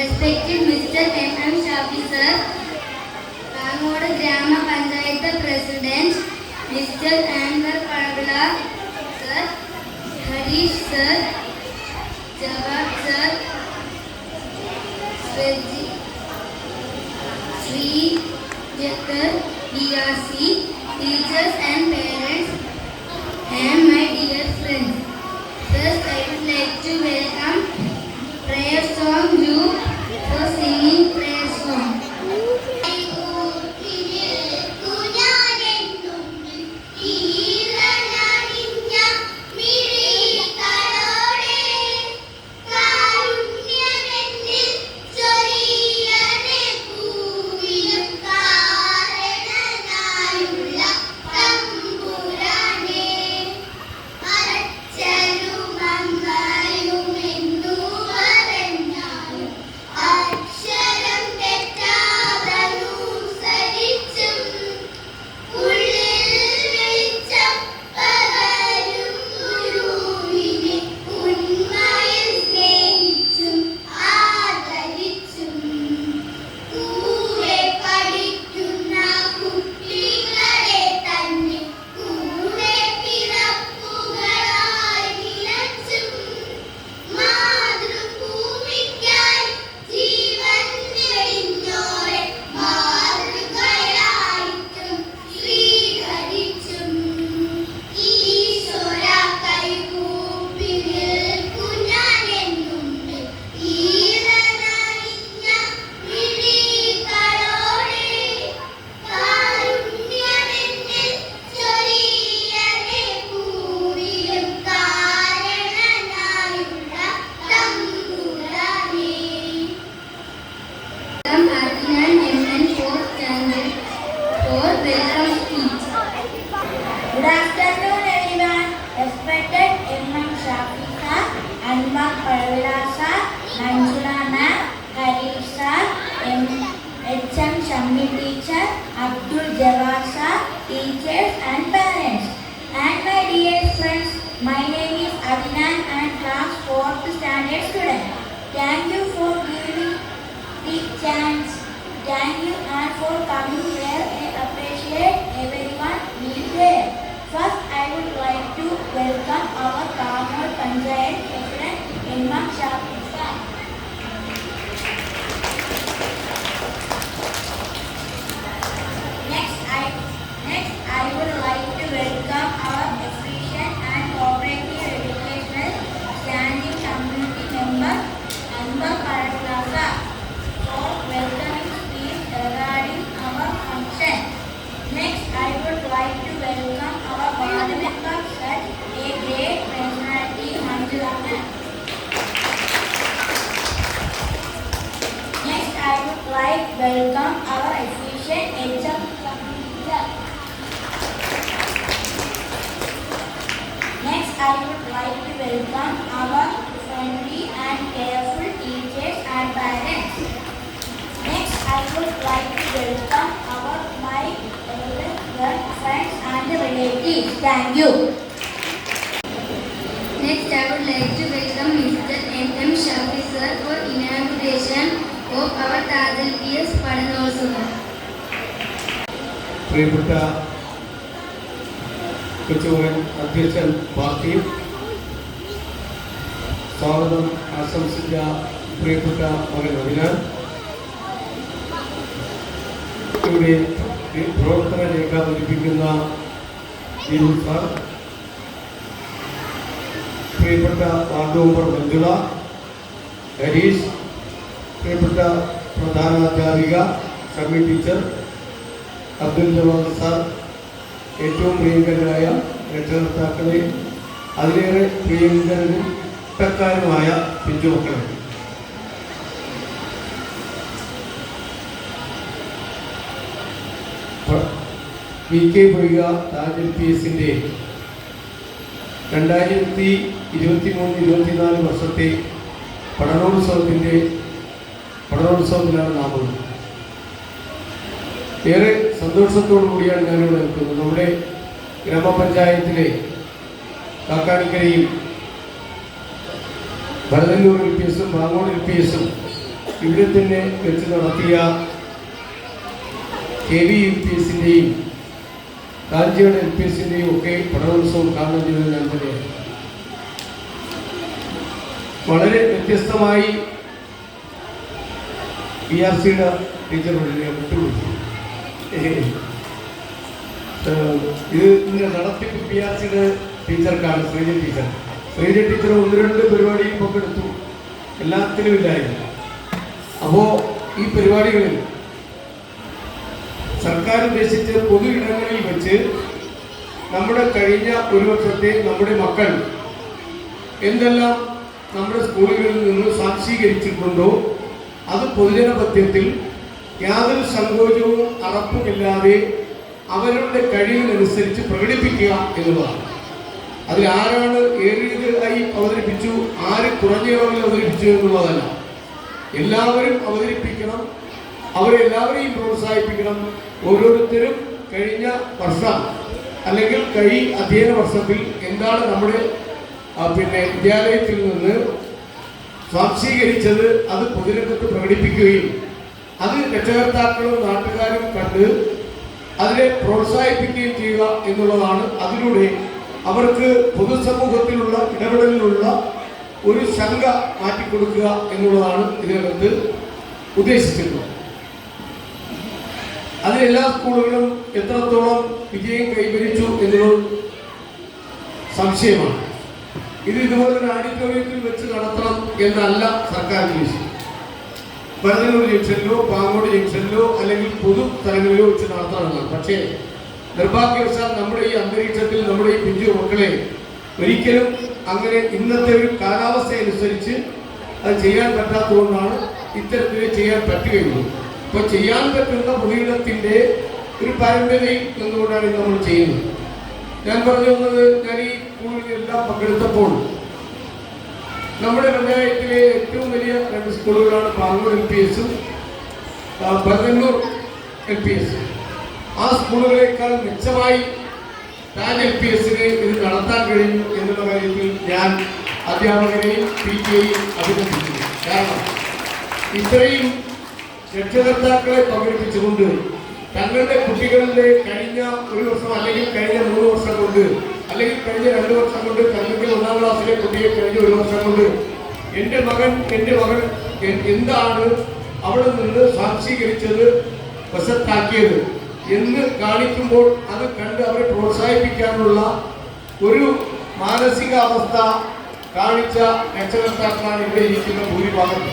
Respected Mr. M.M. Shafi sir, Bangodu Grama Panchayat President, Mr. Anwar Palavula sir, Harish sir, Jawad sir, Sri Jakar, DRC, teachers and parents, and my dear friends. First, I would like to welcome prayer song group for singing prayer song. Good afternoon, everyone. Respected M.M. Shafi sir, Anwar Palavula sir, Manjula ma'am, Harish sir, H.M. Shammi teacher, Abdul Jawad sir, teachers and parents. And my dear friends, my name is Adnan and class 4th standard student. Thank you for giving the chance. Thank you and for coming here. I appreciate everyone being here. First, I would like to welcome our Bangodu Panchayat President M.M. Shafi sir. Next, I would like to welcome our efficient and cooperative educational standing committee member Anwar Palavula sir for welcoming speech regarding our function. Next, I would like to welcome our board members at a great personality, Manjula ma'am. Next, I would like to welcome our efficient HM teacher. Next, I would like to welcome our friendly and careful teachers and parents. Next, I would like to welcome my friends and relatives. Thank you. Next, I would like to welcome Mr. M.M. Shafi sir for inauguration of our Taj LPS Padanotsavam. പ്രിയപ്പെട്ട കൊച്ചുമകൻ അധ്യക്ഷൻ പാർട്ടിയും സ്വാഗതം ആശംസിച്ച പ്രിയപ്പെട്ട മകൻ അഭിനാൻ, ഇവിടെ പ്രവർത്തന രേഖ ലഭിക്കുന്ന sir, പ്രിയപ്പെട്ട വാർഡ് മെമ്പർ മഞ്ജുള, ഹരീഷ്, പ്രിയപ്പെട്ട പ്രധാനാധ്യാപിക ഷമ്മി ടീച്ചർ, അബ്ദുൽ ജവാദ് സാർ, ഏറ്റവും പ്രിയങ്കരായ രക്ഷകർത്താക്കളെ, അതിലേറെ പ്രിയങ്കരനും ഇഷ്ടക്കാരുമായ പിഞ്ചുമക്കളെ, വി കെ പൊയ്ക താജ് LPSന്റെ 2023-24 വർഷത്തെ പഠനോത്സവത്തിലാണ് നാം ഉള്ളത്. ഏറെ സന്തോഷത്തോടു കൂടിയാണ് ഞാനിവിടെ നിൽക്കുന്നത്. നമ്മുടെ ഗ്രാമപഞ്ചായത്തിലെ കാക്കാണിക്കരയിൽ ഭരതന്നൂർ LPSും ബാങ്ങോട് LPSും ഇവിടെ തന്നെ വെച്ച് നടത്തിയ KVUPSൻ്റെയും കാഞ്ചിയുടെ LPSൻ്റെയും ഒക്കെ പഠനോത്സവം കാരണം ചെയ്തത് ഞാൻ തന്നെയാണ്. വളരെ വ്യത്യസ്തമായി PRCയുടെ ടീച്ചർ വിട്ടുകൊടുത്തു. ഇത് ഇങ്ങനെ നടത്തിപ്പ് PRCയുടെ ടീച്ചർക്കാണ് ശ്രീജ ടീച്ചർ. ശ്രീജ ടീച്ചർ 1-2 പരിപാടിയിൽ പങ്കെടുത്തു, എല്ലാത്തിലും ഇല്ലായിരുന്നു. അപ്പോൾ ഈ പരിപാടികളിൽ സർക്കാർ ഉദ്ദേശിച്ച് പൊതു ഇടങ്ങളിൽ വെച്ച് നമ്മുടെ കഴിഞ്ഞ ഒരു വർഷത്തെ നമ്മുടെ മക്കൾ എന്തെല്ലാം നമ്മുടെ സ്കൂളുകളിൽ നിന്ന് സാക്ഷീകരിച്ചിട്ടുണ്ടോ അത് പൊതുജനമധ്യത്തിൽ യാതൊരു സങ്കോചവും അറപ്പുമില്ലാതെ അവരുടെ കഴിവിനനുസരിച്ച് പ്രകടിപ്പിക്കുക എന്നുള്ളതാണ്. അതിൽ ആരാണ് ഏറിയതായി അവതരിപ്പിച്ചു, ആര് കുറഞ്ഞ അളവിൽ അവതരിപ്പിച്ചു എന്നുള്ളതല്ല. എല്ലാവരും അവതരിപ്പിക്കണം, അവരെല്ലാവരെയും പ്രോത്സാഹിപ്പിക്കണം. ഓരോരുത്തരും കഴിഞ്ഞ വർഷം അല്ലെങ്കിൽ അധ്യയന വർഷത്തിൽ എന്താണ് നമ്മുടെ വിദ്യാലയത്തിൽ നിന്ന് സ്വാംശീകരിച്ചത് അത് പൊതുരംഗത്ത് പ്രകടിപ്പിക്കുകയും അത് രക്ഷകർത്താക്കളും നാട്ടുകാരും കണ്ട് അതിനെ പ്രോത്സാഹിപ്പിക്കുകയും ചെയ്യുക എന്നുള്ളതാണ്. അതിലൂടെ അവർക്ക് പൊതുസമൂഹത്തിലുള്ള ഇടപെടലിലുള്ള ഒരു ശങ്ക മാറ്റിക്കൊടുക്കുക എന്നുള്ളതാണ് ഇതിനകത്ത് ഉദ്ദേശിച്ചിട്ടുള്ളത്. അതിലെല്ലാ സ്കൂളുകളും എത്രത്തോളം വിജയം കൈവരിച്ചു എന്നുള്ളത് സംശയമാണ്. ഇത് ഇതുപോലൊരു ഓഡിറ്റോറിയത്തിൽ വെച്ച് നടത്തണം എന്നല്ല സർക്കാർ ഉദ്ദേശിച്ചത്. പരന്നൂർ ജംഗ്ഷനിലോ പാങ്ങോട് ജംഗ്ഷനിലോ അല്ലെങ്കിൽ പൊതു സ്ഥലങ്ങളിലോ വെച്ച് നടത്തണമെന്നാണ്. പക്ഷേ നിർഭാഗ്യവശാൽ നമ്മുടെ ഈ അന്തരീക്ഷത്തിൽ നമ്മുടെ ഈ പിഞ്ചു മക്കളെ ഒരിക്കലും അങ്ങനെ ഇന്നത്തെ ഒരു കാലാവസ്ഥ അനുസരിച്ച് അത് ചെയ്യാൻ പറ്റാത്തതുകൊണ്ടാണ് ഇത്തരത്തിൽ ചെയ്യാൻ പറ്റുകയുള്ളൂ. ഇപ്പോൾ ചെയ്യാൻ പറ്റുന്ന പൊതുയിടത്തിൻ്റെ ഒരു പാരമ്പര്യം എന്നുകൊണ്ടാണ് ഇത് നമ്മൾ ചെയ്യുന്നത്. ഞാൻ പറഞ്ഞു വന്നത്, ഞാൻ ഈ സ്കൂളിലെല്ലാം പങ്കെടുത്തപ്പോൾ നമ്മുടെ പഞ്ചായത്തിലെ ഏറ്റവും വലിയ 2 സ്കൂളുകളാണ് പാങ്ങോട് LPSഉം പരന്നൂർ LPSഉം. ആ സ്കൂളുകളേക്കാൾ മെച്ചമായി താൻ LPSന് ഇത് നടത്താൻ കഴിഞ്ഞു എന്നുള്ള കാര്യത്തിൽ ഞാൻ അധ്യാപകരെയും PTയെയും അഭിനന്ദിക്കുന്നു. കാരണം ഇത്രയും രക്ഷകർത്താക്കളെ പങ്കെടുപ്പിച്ചുകൊണ്ട് തങ്ങളുടെ കുട്ടികളുടെ കഴിഞ്ഞ ഒരു വർഷം അല്ലെങ്കിൽ കഴിഞ്ഞ 3 വർഷം കൊണ്ട് അല്ലെങ്കിൽ കഴിഞ്ഞ 2 വർഷം കൊണ്ട് അല്ലെങ്കിൽ 1-ാം ക്ലാസ്സിലെ കുട്ടിയെ കഴിഞ്ഞ 1 വർഷം കൊണ്ട് എൻ്റെ മകൻ എന്താണ് അവിടെ നിന്ന് സാക്ഷീകരിച്ചത്, വശത്താക്കിയത് എന്ന് കാണിക്കുമ്പോൾ അത് കണ്ട് അവരെ പ്രോത്സാഹിപ്പിക്കാനുള്ള ഒരു മാനസികാവസ്ഥ കാണിച്ച രക്ഷകർത്താക്കളാണ് ഇവിടെ ഇരിക്കുന്ന ഭൂരിഭാഗം.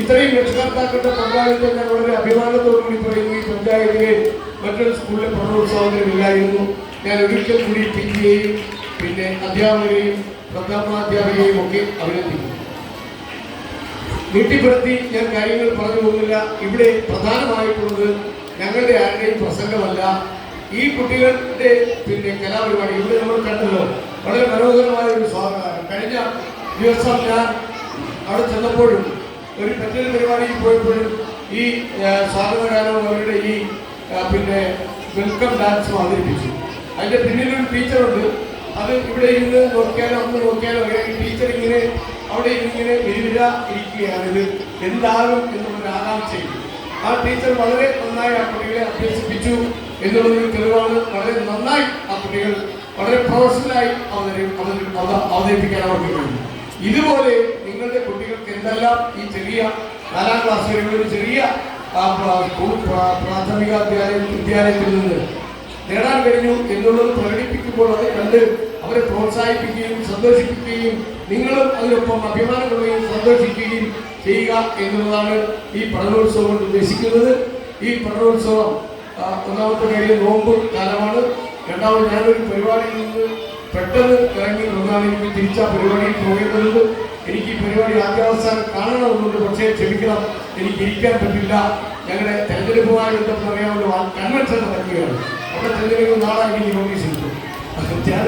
ഇത്രയും രക്ഷകർത്താക്കളുടെ പങ്കാളിത്തം ഞാൻ വളരെ അഭിമാനത്തോടുകൂടി പറയുന്നു. ഈ പഞ്ചായത്തിലെ മറ്റൊരു സ്കൂളിലെ പഠനോത്സവത്തിലില്ലായിരുന്നു. ഞാൻ ഒരിക്കൽ കൂടി PTയെയും പിന്നെ അധ്യാപകരെയും പ്രഥമാധ്യാപകരെയും ഒക്കെ അഭിനന്ദിക്കുന്നു. നീട്ടിപ്പെടുത്തി ഞാൻ കാര്യങ്ങൾ പറഞ്ഞു പോകുന്നില്ല. ഇവിടെ പ്രധാനമായിട്ടുള്ളത് ഞങ്ങളുടെ ആരുടെയും പ്രസംഗമല്ല, ഈ കുട്ടികളുടെ കലാപരിപാടി. ഇവിടെ നമ്മൾ കണ്ടല്ലോ, വളരെ മനോഹരമായ ഒരു സ്വാഗതം. കഴിഞ്ഞ ദിവസം ഞാൻ അവിടെ ചെന്നപ്പോഴും ഒരു മറ്റൊരു പരിപാടിക്ക് പോയപ്പോഴും ഈ സ്വാഗതഗാനവും അവരുടെ ഈ വെൽക്കം ഡാൻസും അവതരിപ്പിച്ചു. അതിൻ്റെ പിന്നിലൊരു ടീച്ചറുണ്ട്. അത് ഇവിടെ ഇരുന്ന് നോക്കിയാലോ അന്ന് നോക്കിയാലോ ഈ ടീച്ചർ ഇങ്ങനെ അവിടെ ഇങ്ങനെ വിരിവിര ഇരിക്കുകയാണ്. ഇത് എന്താകും എന്നുള്ളൊരു ആകാംക്ഷയിൽ ആ ടീച്ചർ വളരെ നന്നായി ആ കുട്ടികളെ അഭ്യസിപ്പിച്ചു എന്നുള്ളൊരു തെളിവാണ്. വളരെ നന്നായി ആ കുട്ടികൾ വളരെ പ്രൊഫഷണലായി അവതരിപ്പിക്കാൻ അവർക്ക് കഴിയും. ഇതുപോലെ നിങ്ങളുടെ കുട്ടികൾക്ക് എന്തെല്ലാം ഈ ചെറിയ 4-ാം ക്ലാസ് വരെയുള്ള ഒരു ചെറിയ പ്രാഥമിക വിദ്യാലയത്തിൽ നിന്ന് നേടാൻ കഴിഞ്ഞു എന്നുള്ളത് പ്രകടിപ്പിക്കുമ്പോൾ അത് കണ്ട് അവരെ പ്രോത്സാഹിപ്പിക്കുകയും സന്തോഷിപ്പിക്കുകയും നിങ്ങളും അതിനൊപ്പം അഭിമാനം കൊള്ളുകയും സന്തോഷിക്കുകയും ചെയ്യുക എന്നുള്ളതാണ് ഈ പഠനോത്സവം കൊണ്ട് ഉദ്ദേശിക്കുന്നത്. ഈ പഠനോത്സവം ഒന്നാമത്തെ കാര്യം നോമ്പ് കാലമാണ്. രണ്ടാമത് ഞാനൊരു പരിപാടിയിൽ നിന്ന് പെട്ടെന്ന് ഇറങ്ങി വന്നാണ് എനിക്ക് തിരിച്ച പരിപാടിയിൽ പോകേണ്ടത്. എനിക്ക് ഈ പരിപാടി ആദ്യാവസാനം കാണണമെന്നുണ്ട്. പക്ഷേ ക്ഷമിക്കണം, എനിക്ക് ഇരിക്കാൻ പറ്റില്ല. ഞങ്ങളുടെ തെരഞ്ഞെടുപ്പുമായി ബന്ധപ്പെട്ട് അറിയാമല്ലോ, കൺവെൻഷൻ നടക്കുകയാണ്. അവിടെ തെരഞ്ഞെടുപ്പ് നാളെ എനിക്ക് നോട്ടീസ് കിട്ടും. ഞാൻ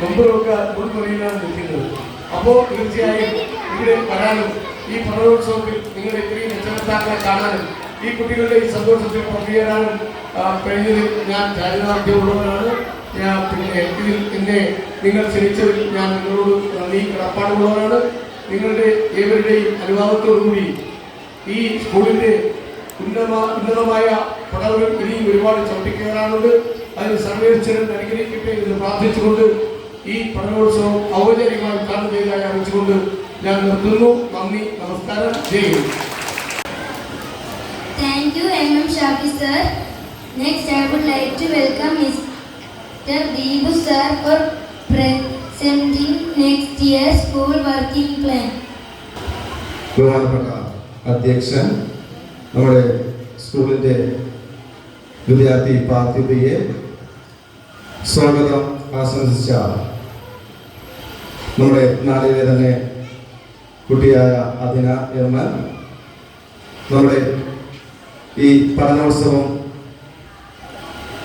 നമ്പറൊക്കെ മുൻപറിയിലാണ് നിൽക്കുന്നത്. അപ്പോൾ തീർച്ചയായും ഇവിടെ വരാനും ഈ പഠനോത്സവത്തിൽ നിങ്ങളുടെ ഇത്രയും രക്ഷകർത്താക്കളെ കാണാനും ഈ കുട്ടികളുടെ ഈ സന്തോഷത്തിൽ പങ്കുചേരാനും കഴിഞ്ഞതിൽ ഞാൻ ചാരിതാർത്ഥ്യമുള്ളവരാണ്. ഇതിൽ എന്നെ നിങ്ങൾ ക്ഷണിച്ചതിൽ ഞാൻ നിങ്ങളോട് നന്ദി കടപ്പാടുള്ളവരാണ്. നിങ്ങളുടെ ഏവരുടെയും അനുവാദത്തോടുകൂടി ഈ സ്കൂളിൻ്റെ ഉന്നതമായ പടവുകൾ ഇനിയും ഒരുപാട് ചവിട്ടിക്കയറാനുണ്ട്. അതിന് സർവേശ്വരൻ അനുഗ്രഹിക്കട്ടെ എന്ന് പ്രാർത്ഥിച്ചുകൊണ്ട് ഈ പഠനോത്സവം ഔപചാരികമായി കാണുന്നതിനായി അറിയിച്ചുകൊണ്ട് ഞാൻ നിർത്തുന്നു. നന്ദി, നമസ്കാരം, ജയ് Hind. Thank you, M.M. Shafi sir. Next, I would like to welcome Mr. Deepu sir for presenting next year's school working plan. ബഹുമാനപ്പെട്ട അധ്യക്ഷൻ, നമ്മുടെ സ്കൂളിൻ്റെ വിദ്യാർത്ഥി പാർത്ഥിവയെ സ്വാഗതം ആശംസിച്ച നമ്മുടെ നാടിലെ തന്നെ കുട്ടിയായ അദിന എം, നമ്മുടെ ഈ പഠനോത്സവം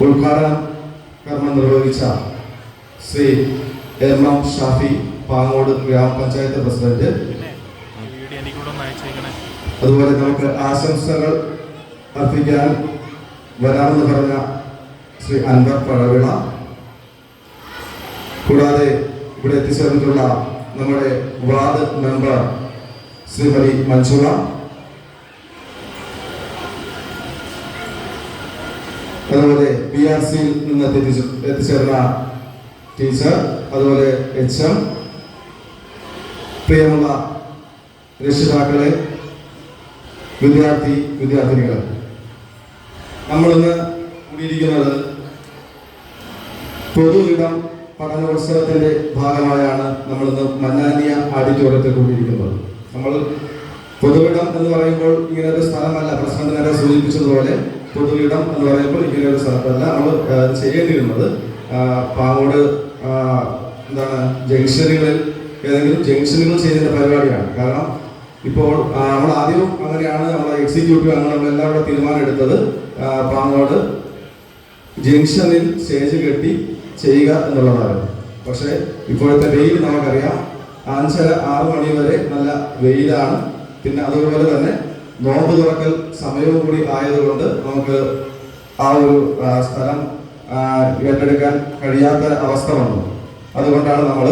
ഉദ്ഘാടന കർമ്മം നിർവഹിച്ച ശ്രീ M.M. ഷാഫി പാങ്ങോട് ഗ്രാമപഞ്ചായത്ത് പ്രസിഡന്റ്, അതുപോലെ നമുക്ക് ആശംസകൾ അർപ്പിക്കാൻ വരാമെന്ന് പറഞ്ഞ ശ്രീ അൻവർ പഴവിള, കൂടാതെ ഇവിടെ എത്തിച്ചേർന്നിട്ടുള്ള നമ്മുടെ വാർഡ് മെമ്പർ ശ്രീമതി മഞ്ജുള, അതുപോലെ BRCയിൽ നിന്ന് എത്തിച്ചേർന്ന ടീച്ചർ, അതുപോലെ HM, പ്രിയമുള്ള രക്ഷിതാക്കളെ, വിദ്യാർത്ഥിനികൾ, നമ്മളിന്ന് കൂടിയിരിക്കുന്നത് പൊതു ഇടം പഠനോത്സവത്തിന്റെ ഭാഗമായാണ് നമ്മളിന്ന് മന്നാനിയ ഓഡിറ്റോറിയത്തിൽ കൂടിയിരിക്കുന്നത്. നമ്മൾ പൊതുവിടം എന്ന് പറയുമ്പോൾ ഇങ്ങനെ ഒരു സ്ഥലമല്ല, പ്രസിഡന്റ് നേരെ സൂചിപ്പിച്ചതുപോലെ പൊതുവിടം എന്ന് പറയുമ്പോൾ ഇങ്ങനെ ഒരു സ്ഥലമല്ല. നമ്മൾ ചെയ്യേണ്ടിയിരുന്നത് പാങ്ങോട് ജംഗ്ഷനുകളിൽ ഏതെങ്കിലും ജംഗ്ഷനുകൾ ചെയ്യുന്ന പരിപാടിയാണ്. കാരണം ഇപ്പോൾ നമ്മൾ ആദ്യം അങ്ങനെയാണ് നമ്മളെ എക്സിക്യൂട്ടീവ് അംഗങ്ങൾ നമ്മളെല്ലാം കൂടെ തീരുമാനം എടുത്തത് പാങ്ങോട് ജംഗ്ഷനിൽ സ്റ്റേജ് കെട്ടി ചെയ്യുക എന്നുള്ളതായിരുന്നു. പക്ഷേ ഇപ്പോഴത്തെ വെയിൽ നമുക്കറിയാം, 5:30-6 മണി വരെ നല്ല വെയിലാണ്. പിന്നെ അതുപോലെ തന്നെ നോമ്പ് തുറക്കൽ സമയവും കൂടി ആയതുകൊണ്ട് നമുക്ക് ആ ഒരു സ്ഥലം ഏറ്റെടുക്കാൻ കഴിയാത്ത അവസ്ഥ വന്നു. അതുകൊണ്ടാണ് നമ്മൾ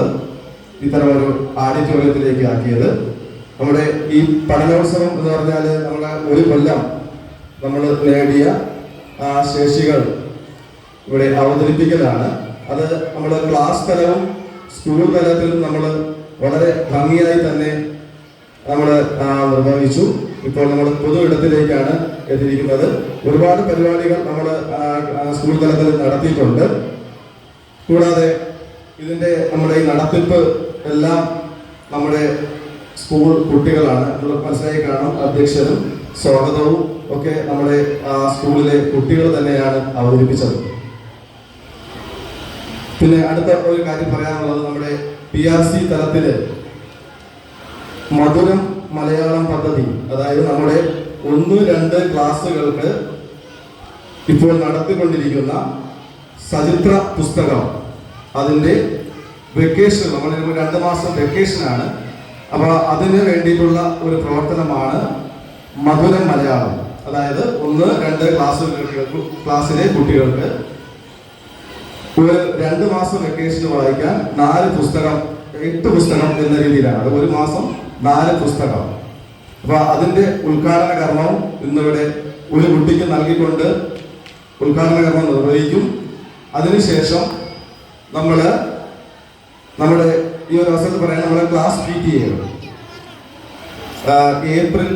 ഇത്തരമൊരു ഓഡിറ്റോറിയത്തിലേക്ക് ആക്കിയത്. നമ്മുടെ ഈ പഠനോത്സവം എന്ന് പറഞ്ഞാൽ നമ്മളെ ഒരു കൊല്ലം നമ്മൾ നേടിയ ശേഷികൾ ഇവിടെ അവതരിപ്പിക്കലാണ്. അത് നമ്മൾ ക്ലാസ് തലവും സ്കൂൾ തലത്തിലും നമ്മൾ വളരെ ഭംഗിയായി തന്നെ നമ്മൾ നിർവഹിച്ചു. ഇപ്പോൾ നമ്മൾ പൊതു ഇടത്തിലേക്കാണ് എത്തിയിരിക്കുന്നത്. ഒരുപാട് പരിപാടികൾ നമ്മൾ സ്കൂൾ തലത്തിൽ നടത്തിയിട്ടുണ്ട്. കൂടാതെ ഇതിൻ്റെ നമ്മുടെ ഈ നടത്തിപ്പ് എല്ലാം നമ്മുടെ സ്കൂൾ കുട്ടികളാണ്. നമ്മൾ മനസ്സിലായി കാണും, അധ്യക്ഷനും സ്വാഗതവും ഒക്കെ നമ്മുടെ സ്കൂളിലെ കുട്ടികൾ തന്നെയാണ് അവതരിപ്പിച്ചത്. പിന്നെ അടുത്ത ഒരു കാര്യം പറയാനുള്ളത്, നമ്മുടെ PRC തലത്തില് മധുരം മലയാളം പദ്ധതി, അതായത് നമ്മുടെ 1-2 ക്ലാസ്സുകൾക്ക് ഇപ്പോൾ നടത്തിക്കൊണ്ടിരിക്കുന്ന സചിത്ര പുസ്തകം, അതിൻ്റെ വെക്കേഷൻ, നമ്മൾ 2 മാസം വെക്കേഷനാണ്. അപ്പോൾ അതിന് വേണ്ടിയിട്ടുള്ള ഒരു പ്രവർത്തനമാണ് മധുരം മലയാളം. അതായത് 1-2 ക്ലാസ്സിലെ കുട്ടികൾക്ക് ഒരു 2 മാസം വെക്കേഷൻ വായിക്കാൻ 8 പുസ്തകം എന്ന രീതിയിലാണ്. അത് ഒരു മാസം 4 പുസ്തകം. അപ്പൊ അതിന്റെ ഉദ്ഘാടന കർമ്മം ഇന്നിവിടെ ഒരു കുട്ടിക്ക് നൽകിക്കൊണ്ട് ഉദ്ഘാടന കർമ്മം നിർവഹിക്കും. അതിനുശേഷം നമ്മുടെ ഈ ഒരു അവസരത്തിൽ പറയാൻ നമ്മുടെ ക്ലാസ് PTA ഏപ്രിൽ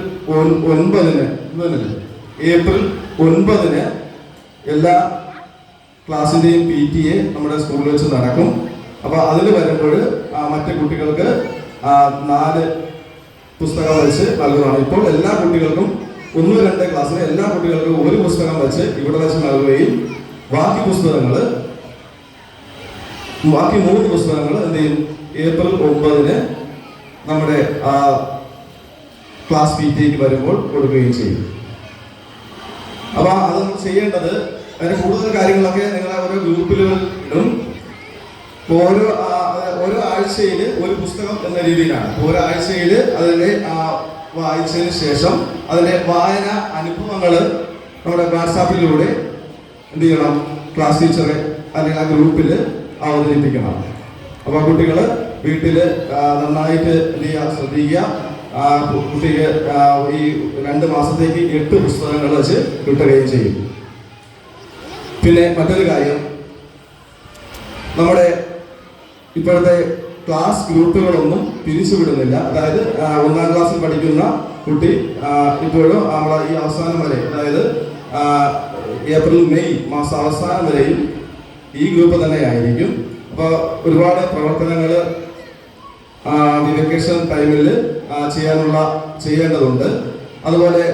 9 എല്ലാ ക്ലാസ്സിൻ്റെയും PTA നമ്മുടെ സ്കൂളിൽ വെച്ച് നടക്കും. അപ്പോൾ അതിൽ വരുമ്പോൾ മറ്റു കുട്ടികൾക്ക് 4 പുസ്തകം വെച്ച് നൽകുന്നതാണ്. ഇപ്പോൾ എല്ലാ കുട്ടികൾക്കും 1-2 ക്ലാസ്സിലെ എല്ലാ കുട്ടികൾക്കും 1 പുസ്തകം വെച്ച് ഇവിടെ വെച്ച് നൽകുകയും ബാക്കി 3 പുസ്തകങ്ങൾ എന്ത് ചെയ്യും, ഏപ്രിൽ 9 നമ്മുടെ ക്ലാസ് PTAക്ക് വരുമ്പോൾ കൊടുക്കുകയും ചെയ്യും. അപ്പോൾ അത് നമ്മൾ ചെയ്യേണ്ടത്, അതിന്റെ കൂടുതൽ കാര്യങ്ങളൊക്കെ നിങ്ങളെ ഓരോ ഗ്രൂപ്പിലുകൾ ഇടും. ഓരോ ആഴ്ചയിൽ 1 പുസ്തകം എന്ന രീതിയിലാണ്. ഓരോ ആഴ്ചയിൽ അതിൻ്റെ വായിച്ചതിന് ശേഷം അതിൻ്റെ വായന അനുഭവങ്ങൾ നമ്മുടെ വാട്സാപ്പിലൂടെ എന്ത് ചെയ്യണം, ക്ലാസ് ടീച്ചറെ അല്ലെങ്കിൽ ആ ഗ്രൂപ്പിൽ അവതരിപ്പിക്കണം. അപ്പോൾ കുട്ടികൾ വീട്ടിൽ നന്നായിട്ട് എന്ത് ചെയ്യുക, ശ്രദ്ധിക്കുക. കുട്ടിക്ക് ഈ 2 മാസത്തേക്ക് 8 പുസ്തകങ്ങൾ വെച്ച് കിട്ടുകയും ചെയ്യും. പിന്നെ മറ്റൊരു കാര്യം, നമ്മുടെ ഇപ്പോഴത്തെ ക്ലാസ് ഗ്രൂപ്പുകളൊന്നും പിരിച്ചുവിടുന്നില്ല. അതായത് 1ാം ക്ലാസ്സിൽ പഠിക്കുന്ന കുട്ടി ഇപ്പോഴും നമ്മളെ ഈ അവസാനം വരെ, അതായത് ഏപ്രിൽ മെയ് മാസം അവസാനം വരെയും ഈ ഗ്രൂപ്പ് തന്നെ ആയിരിക്കും. അപ്പോൾ ഒരുപാട് പ്രവർത്തനങ്ങൾ വെക്കേഷൻ ടൈമിൽ ചെയ്യേണ്ടതുണ്ട്. അതുപോലെ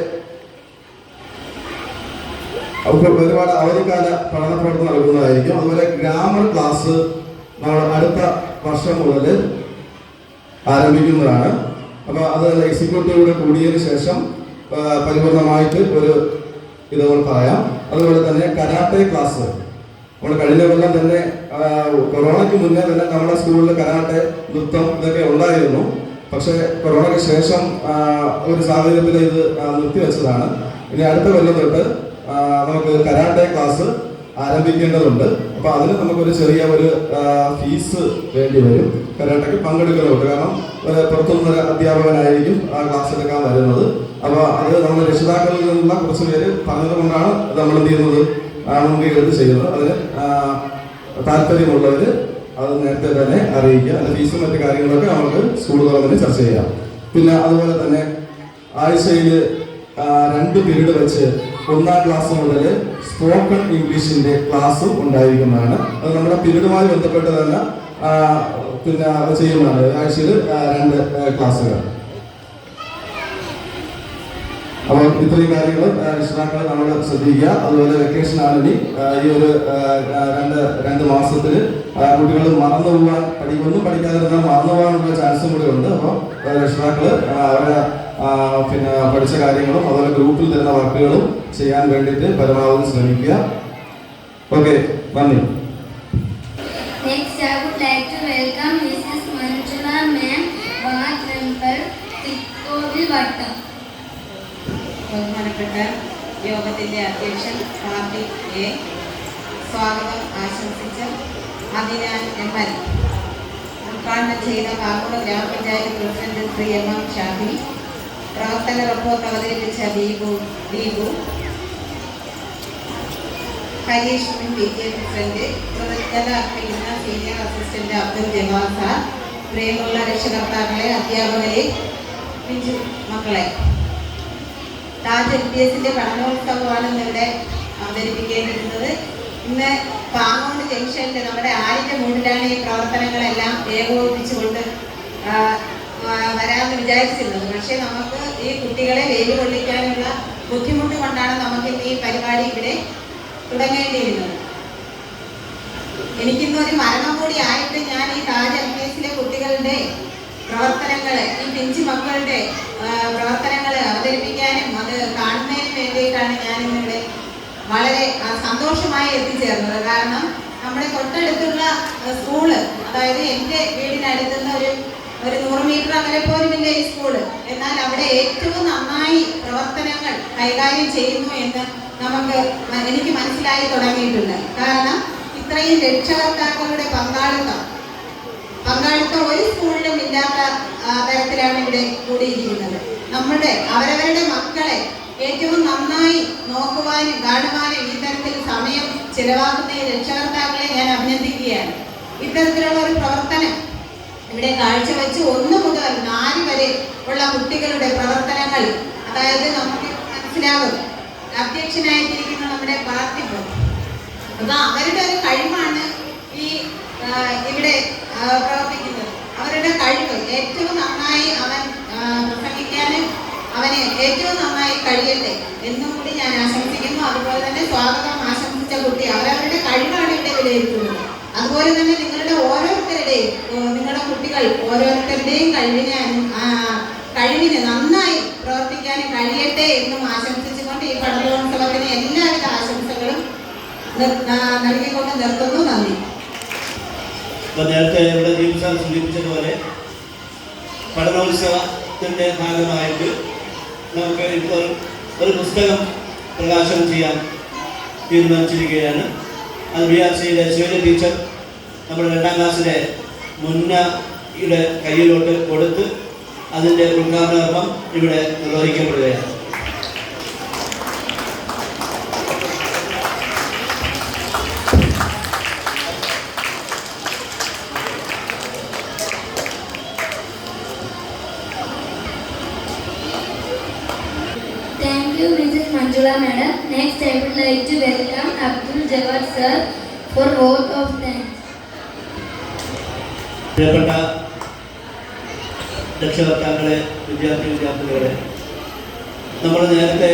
ഒരുപാട് അവധിക്കാല പഠന പ്രവർത്തനം നടക്കുന്നതായിരിക്കും. അതുപോലെ ഗ്രാമർ ക്ലാസ് നമ്മൾ അടുത്ത വർഷം മുതൽ ആരംഭിക്കുന്നതാണ്. അപ്പോൾ അത് എക്സിക്യൂട്ടീവ് കൂടിയതിന് ശേഷം പരിപൂർണമായിട്ട് ഒരു ഇതുപോലെ പറയാം. അതുപോലെ തന്നെ കരാട്ടെ ക്ലാസ് നമ്മൾ കഴിഞ്ഞ കൊല്ലം തന്നെ കൊറോണയ്ക്ക് മുന്നേ തന്നെ നമ്മുടെ സ്കൂളിൽ കരാട്ടെ, നൃത്തം ഇതൊക്കെ ഉണ്ടായിരുന്നു. പക്ഷേ കൊറോണയ്ക്ക് ശേഷം ഒരു സാഹചര്യത്തിൽ ഇത് നിർത്തിവെച്ചതാണ്. ഇനി അടുത്ത കൊല്ലം തൊട്ട് നമുക്ക് കരാട്ടെ ക്ലാസ് ആരംഭിക്കേണ്ടതുണ്ട്. അപ്പോൾ അതിന് നമുക്കൊരു ചെറിയ ഫീസ് വേണ്ടി വരും. കരാട്ടയ്ക്ക് പങ്കെടുക്കുന്നുണ്ട്. കാരണം പുറത്തുനിന്നൊരു അധ്യാപകനായിരിക്കും ആ ക്ലാസ് എടുക്കാൻ വരുന്നത്. അപ്പോൾ അത് നമ്മൾ രക്ഷിതാക്കളിൽ നിന്നുള്ള കുറച്ച് പേര് പറഞ്ഞതുകൊണ്ടാണ് നമ്മൾ എന്ത് ചെയ്യുന്നത്, മുൻകൈ എടുത്ത് ചെയ്യുന്നത്. അതിന് താല്പര്യമുള്ളവർ അത് നേരത്തെ തന്നെ അറിയിക്കുക. അതിൻ്റെ ഫീസും മറ്റു കാര്യങ്ങളൊക്കെ നമുക്ക് സ്കൂൾ തലത്തിൽ ചർച്ച ചെയ്യാം. പിന്നെ അതുപോലെ തന്നെ ആഴ്ചയിൽ 2 പീരീഡ് വെച്ച് 1ാം ക്ലാസ് മുതൽ സ്പോക്കൺ ഇംഗ്ലീഷിന്റെ ക്ലാസ്സും ഉണ്ടായിരിക്കുന്നതാണ്. അത് നമ്മുടെ പീരീഡുമായി ബന്ധപ്പെട്ട് തന്നെ പിന്നെ ചെയ്യുന്നതാണ്. ആഴ്ചയിൽ 2 ക്ലാസ്സുകൾ. അപ്പോൾ ഇത്രയും കാര്യങ്ങൾ രക്ഷിതാക്കൾ നമ്മൾ ശ്രദ്ധിക്കുക. അതുപോലെ വെക്കേഷൻ ആണെങ്കിൽ ഈ ഒരു 2 മാസത്തിൽ കുട്ടികൾ മറന്നു പോകാൻ, ഒന്നും പഠിക്കാതിരുന്നാൽ മറന്നു പോകാനുള്ള ചാൻസും കൂടെ ഉണ്ട്. അപ്പോൾ രക്ഷിതാക്കൾ അവരെ പിന്നെ പഠിച്ച കാര്യങ്ങളും അതുപോലെ ഗ്രൂപ്പിൽ തരുന്ന വർക്കുകളും ചെയ്യാൻ വേണ്ടിയിട്ട് പരമാവധി ശ്രമിക്കുക. ഓക്കെ, നന്ദി. Next, I would like to welcome Mrs. Manjula Ma'am, Ward Member, Tikkovil Vatta. ബഹുമാനപ്പെട്ട യോഗത്തിന്റെ അധ്യക്ഷൻ പാർട്ടി എ സ്വാഗതം ആശംസിച്ച അദിനാൻ ML, ഉദ്ഘാടനം ചെയ്ത പാങ്ങോട് ഗ്രാമപഞ്ചായത്ത് പ്രസിഡന്റ് ശ്രീ MM ഷാഫി, പ്രവർത്തന റിപ്പോർട്ട് അവതരിപ്പിച്ച ദീപു, ഹരീഷ് PTA പ്രസിഡന്റ്, കൃതജ്ഞത അർപ്പിക്കുന്ന senior assistant Abdul Jewar sir, പ്രിയമുള്ള രക്ഷകർത്താക്കളെ, അധ്യാപകരെ, പിഞ്ചു മക്കളെ, താജ് LPSന്റെ പഠനോത്സവമാണ് ഇന്നിവിടെ അവതരിപ്പിക്കേണ്ടിയിരുന്നത്. ഇന്ന് പാങ്ങോട് ജംഗ്ഷനിൽ നമ്മുടെ ആരിന്റെ മൂടിലാണ് ഈ പ്രവർത്തനങ്ങളെല്ലാം ഏകോപിപ്പിച്ചുകൊണ്ട് വരാമെന്ന് വിചാരിച്ചിരുന്നത്. പക്ഷേ നമുക്ക് ഈ കുട്ടികളെ വെയിൽ കൊള്ളിക്കാനുള്ള ബുദ്ധിമുട്ട് കൊണ്ടാണ് നമുക്ക് ഈ പരിപാടി ഇവിടെ തുടങ്ങേണ്ടിയിരുന്നത്. എനിക്കിന്നൊരു മരണം കൂടി ആയിട്ട് ഞാൻ ഈ താജ് LPSലെ കുട്ടികളുടെ പ്രവർത്തനങ്ങൾ, ഈ പിഞ്ചു മക്കളുടെ പ്രവർത്തനങ്ങൾ അവതരിപ്പിക്കാനും അത് കാണുന്നതിന് വേണ്ടിയിട്ടാണ് ഞാൻ ഇന്നിവിടെ വളരെ സന്തോഷമായി എത്തിച്ചേർന്നത്. കാരണം നമ്മുടെ തൊട്ടടുത്തുള്ള സ്കൂള്, അതായത് എൻ്റെ വീടിനടുത്തുനിന്ന് ഒരു 100 മീറ്റർ അകലെ പോലുമില്ല ഈ സ്കൂള്. എന്നാൽ അവിടെ ഏറ്റവും നന്നായി പ്രവർത്തനങ്ങൾ കൈകാര്യം ചെയ്യുന്നു എന്ന് എനിക്ക് മനസ്സിലായി തുടങ്ങിയിട്ടുണ്ട്. കാരണം ഇത്രയും രക്ഷകർത്താക്കളുടെ പങ്കാളിത്തം ഒരു സ്കൂളിലും ഇല്ലാത്ത തരത്തിലാണ് ഇവിടെ കൂടിയിരിക്കുന്നത്. അവരവരുടെ മക്കളെ ഏറ്റവും നന്നായി നോക്കുവാനും കാണുവാനും ഈ തരത്തിൽ സമയം ചിലവാക്കുന്ന ഈ രക്ഷകർത്താക്കളെ ഞാൻ അഭിനന്ദിക്കുകയാണ്. ഇത്തരത്തിലുള്ള ഒരു പ്രവർത്തനം ഇവിടെ കാഴ്ചവെച്ച് 1 മുതൽ 4 വരെ ഉള്ള കുട്ടികളുടെ പ്രവർത്തനങ്ങൾ, അതായത് നമുക്ക് മനസ്സിലാകും അധ്യക്ഷനായിട്ടിരിക്കുന്ന നമ്മുടെ പാർട്ടി. അപ്പൊ അവരുടെ ഒരു കഴിവാണ് ഈ ഇവിടെ പ്രവർത്തിക്കുന്നത്. അവരുടെ കഴിവ് ഏറ്റവും നന്നായി അവൻ പ്രസംഗിക്കാനും അവന് ഏറ്റവും നന്നായി കഴിയട്ടെ എന്നും കൂടി ഞാൻ ആശംസിക്കുന്നു. അതുപോലെ തന്നെ സ്വാഗതം ആശംസിച്ച കുട്ടി അവരവരുടെ കഴിവാണ് ഇവിടെ വിലയിരുത്തുന്നത്. അതുപോലെ തന്നെ നിങ്ങളുടെ നിങ്ങളുടെ കുട്ടികൾ ഓരോരുത്തരുടെയും കഴിവിന് നന്നായി പ്രവർത്തിക്കാൻ കഴിയട്ടെ എന്നും ആശംസിച്ചുകൊണ്ട് ഈ പഠനോത്സവത്തിന് എല്ലാവിധ ആശംസകളും നൽകിക്കൊണ്ട് നിർത്തുന്നു. നന്ദി. നേരത്തെ ഇവിടെ ദീപസാർ സൂചിപ്പിച്ചതുപോലെ പഠനോത്സവത്തിൻ്റെ ഭാഗമായിട്ട് നമുക്ക് ഇപ്പോൾ ഒരു പുസ്തകം പ്രകാശനം ചെയ്യാൻ തീരുമാനിച്ചിരിക്കുകയാണ്. അത് BRCയിലെ ശൈല ടീച്ചർ നമ്മുടെ 2ാം ക്ലാസ്സിലെ മുന്നയുടെ കയ്യിലോട്ട് കൊടുത്ത് അതിൻ്റെ ഉദ്ഘാടന കർമ്മം ഇവിടെ നിർവഹിക്കപ്പെടുകയാണ്. Thank you, Mrs. Manjula Madam. Next, I would like to welcome Abdul Jawad Sir for vote of thanks. പ്രിയപ്പെട്ട രക്ഷകർത്താക്കളെ, വിദ്യാർത്ഥികളെ, നമ്മൾ നേരത്തെ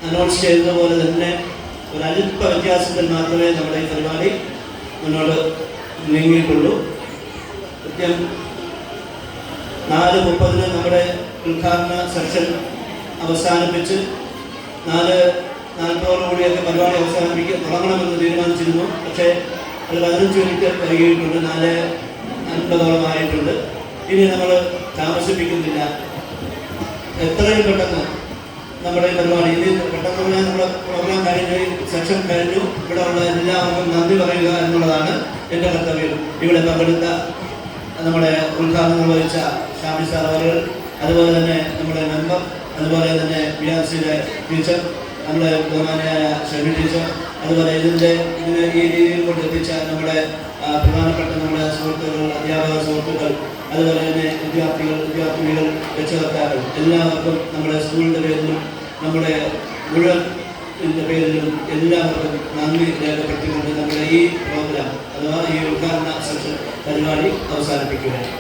അനൗൺസ് ചെയ്തതുപോലെ തന്നെ ഒരല്പ വ്യത്യാസത്തിൽ മാത്രമേ നമ്മുടെ ഈ പരിപാടി മുന്നോട്ട് നീങ്ങിയിട്ടുള്ളൂ. കൃത്യം 4:30 നമ്മുടെ ഉദ്ഘാടന സെഷൻ അവസാനിപ്പിച്ച് 4:40 പരിപാടി തുടങ്ങണമെന്ന് തീരുമാനിച്ചിരുന്നു. പക്ഷേ ഒരു 15 മിനിറ്റ് വൈകിയിട്ടുണ്ട്. 4:50 ആയിട്ടുണ്ട്. ഇനി നമ്മൾ താമസിപ്പിക്കുന്നില്ല. എത്രയും പെട്ടെന്ന് നമ്മുടെ ഈ പരിപാടി ഇനി പെട്ടെന്ന് നമ്മുടെ പ്രോഗ്രാം കഴിഞ്ഞു, സെഷൻ കഴിഞ്ഞു. ഇവിടെ ഉള്ള എല്ലാവർക്കും നന്ദി പറയുക എന്നുള്ളതാണ് എൻ്റെ കർത്തവ്യം. ഇവിടെ പങ്കെടുത്ത നമ്മുടെ ഉദ്ഘാടനം നിർവഹിച്ച ഷാഫി സാർ അവർ, അതുപോലെ തന്നെ നമ്മുടെ മെമ്പർ, അതുപോലെ തന്നെ ബിആർസിയുടെ ടീച്ചർ, നമ്മുടെ ബഹുമാനായ ഷെമി ടീച്ചർ, അതുപോലെ ഇതിനെ ഈ രീതിയിൽ കൊണ്ടെത്തിച്ച നമ്മുടെ പ്രധാനപ്പെട്ട നമ്മുടെ സുഹൃത്തുക്കൾ, അധ്യാപക സുഹൃത്തുക്കൾ, അതുപോലെ തന്നെ വിദ്യാർത്ഥികൾ, രക്ഷകർത്താക്കൾ, എല്ലാവർക്കും നമ്മുടെ സ്കൂളിൻ്റെ പേരിലും നമ്മുടെ മുഴുവൻ പേരിലും എല്ലാവർക്കും നന്ദി രേഖപ്പെടുത്തിക്കൊണ്ട് നമ്മുടെ ഈ പ്രോഗ്രാം അഥവാ ഈ ഉദ്ഘാടന സെഷൻ പരിപാടി അവസാനിപ്പിക്കുകയാണ്.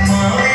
Ma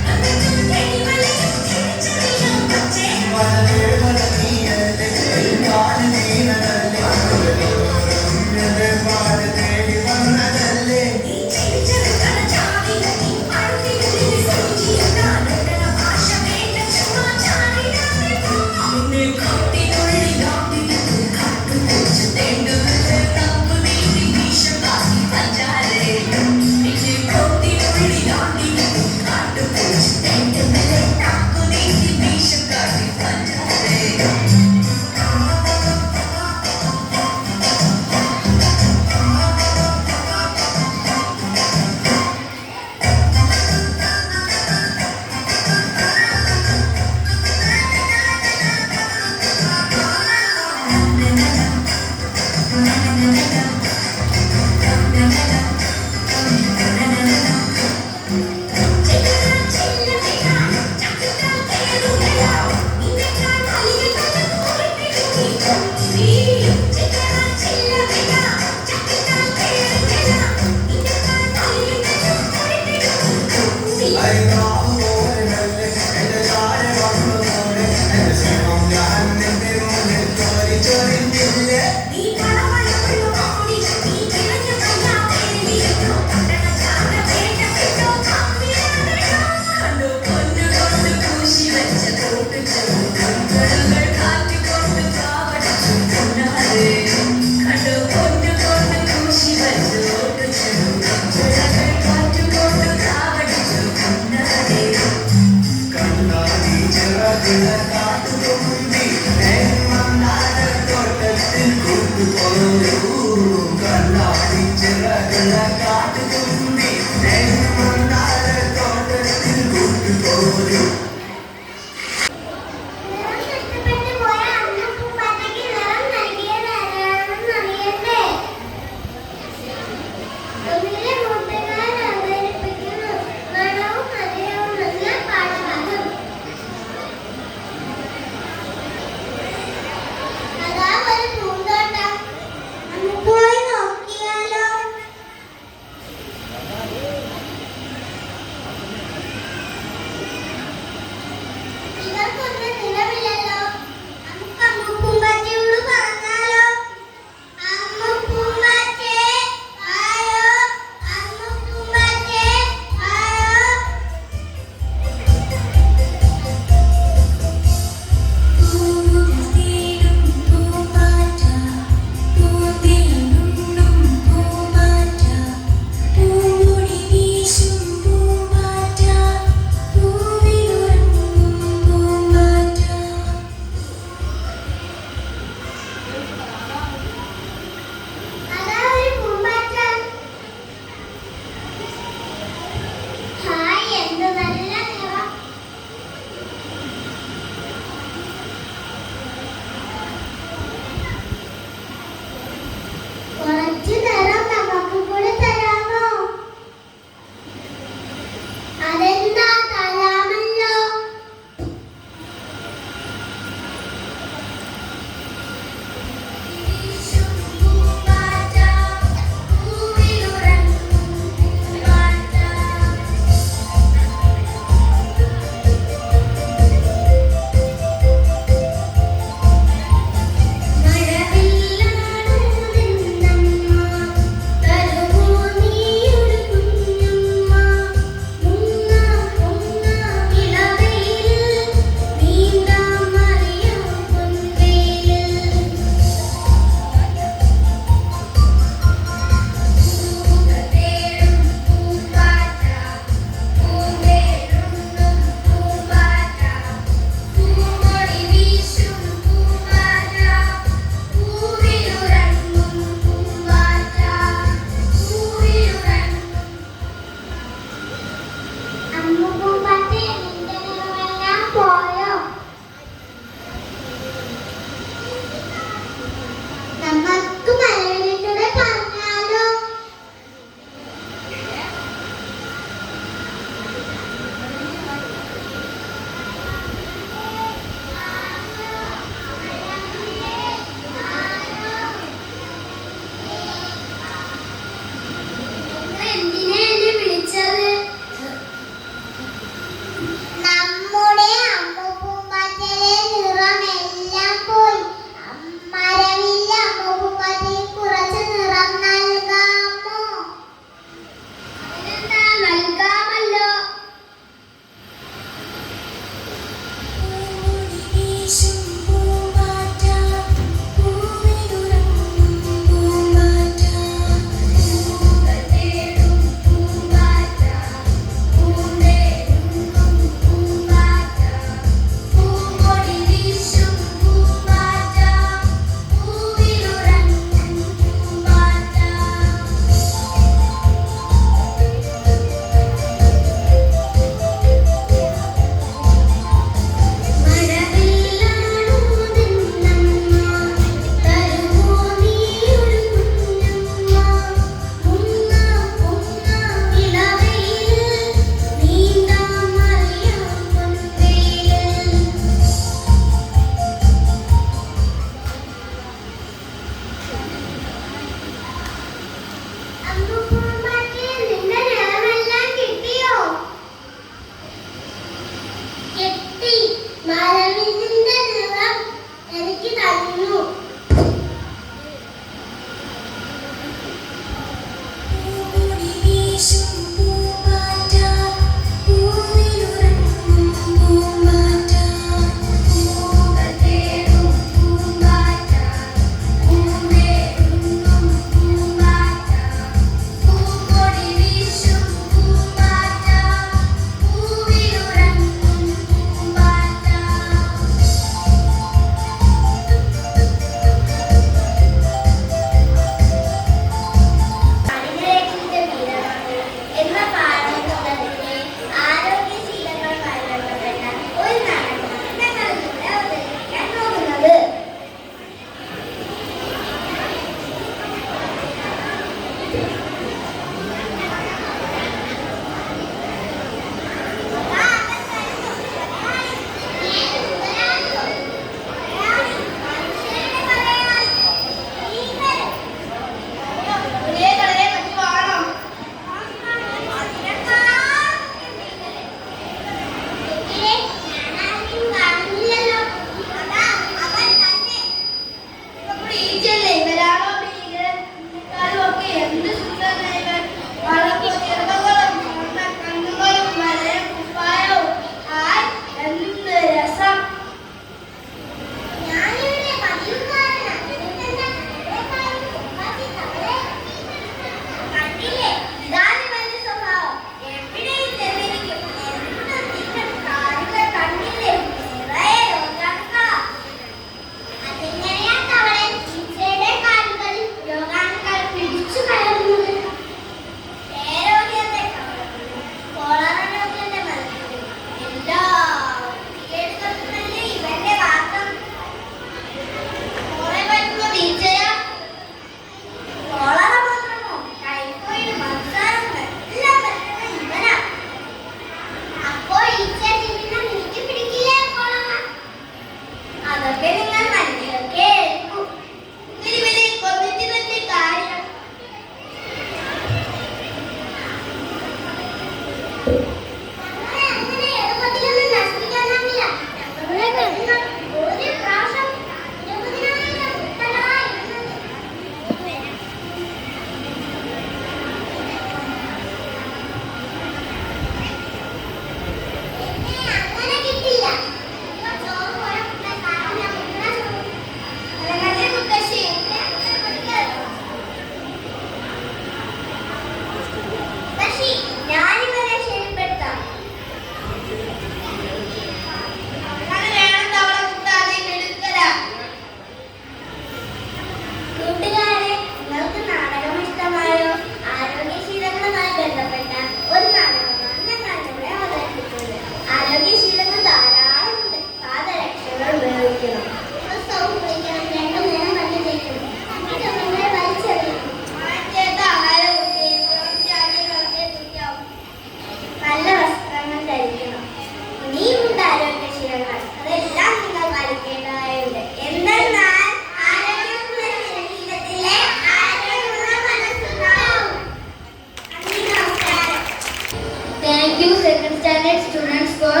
Thank you, second standard students, for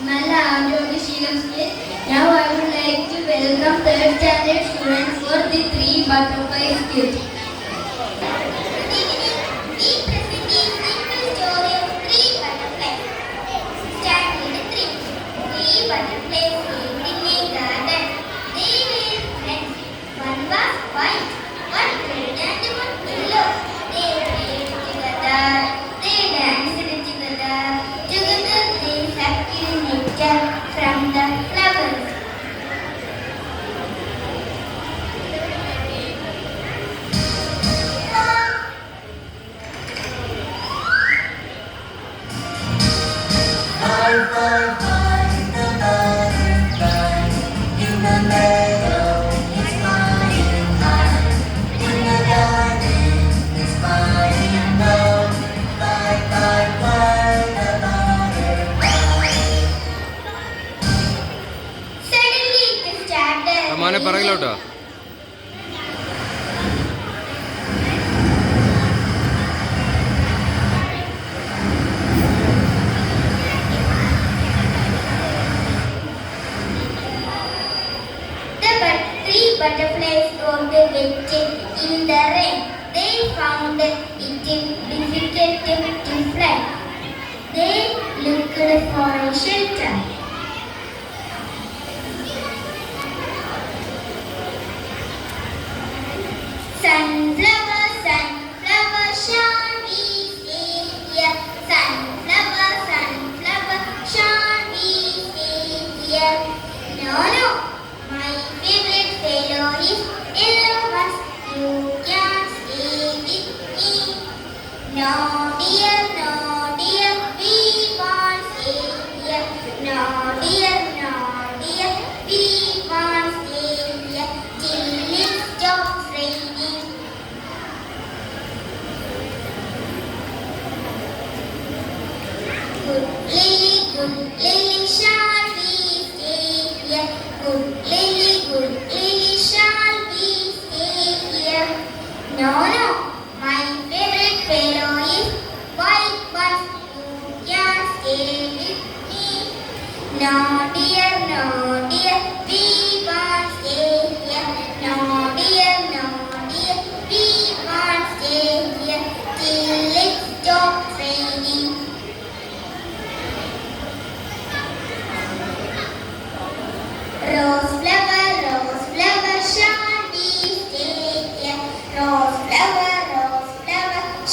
നല്ല ആരോഗ്യശീലം skill. Now I would like to welcome third standard students for the 3 butterfly skill. From the flowers. Suddenly it started. മോനെ പറയിലോട്ടോ. Three butterflies got wet in the rain. They found it difficult to fly. They looked for a shelter. Sunflower, sunflower, shine here. Sunflower, sunflower, shine here. No, my favorite fellow is elephant. You can't stay with me. No dear, we won't stay here. No dear, we won't stay here till it stops raining. Good lily, shall we stay here? Good lily, shall we stay here? No, my favorite fellow is white ones. You can't stay with me. No dear, we won't stay here. No dear, we won't stay here till it stops raining. Rose flower, shall we stay here? Rose flower,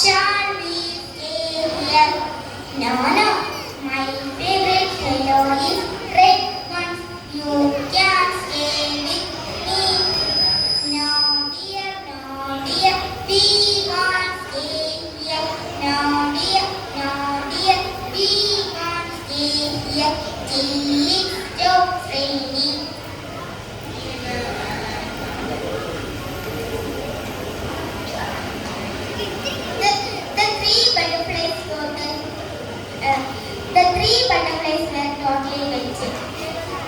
shall we stay here? No, my favorite fellow is red one. You can't stay with me. No dear, we won't stay here. No dear, we won't stay here till it stops raining. The three butterflies were totally wet.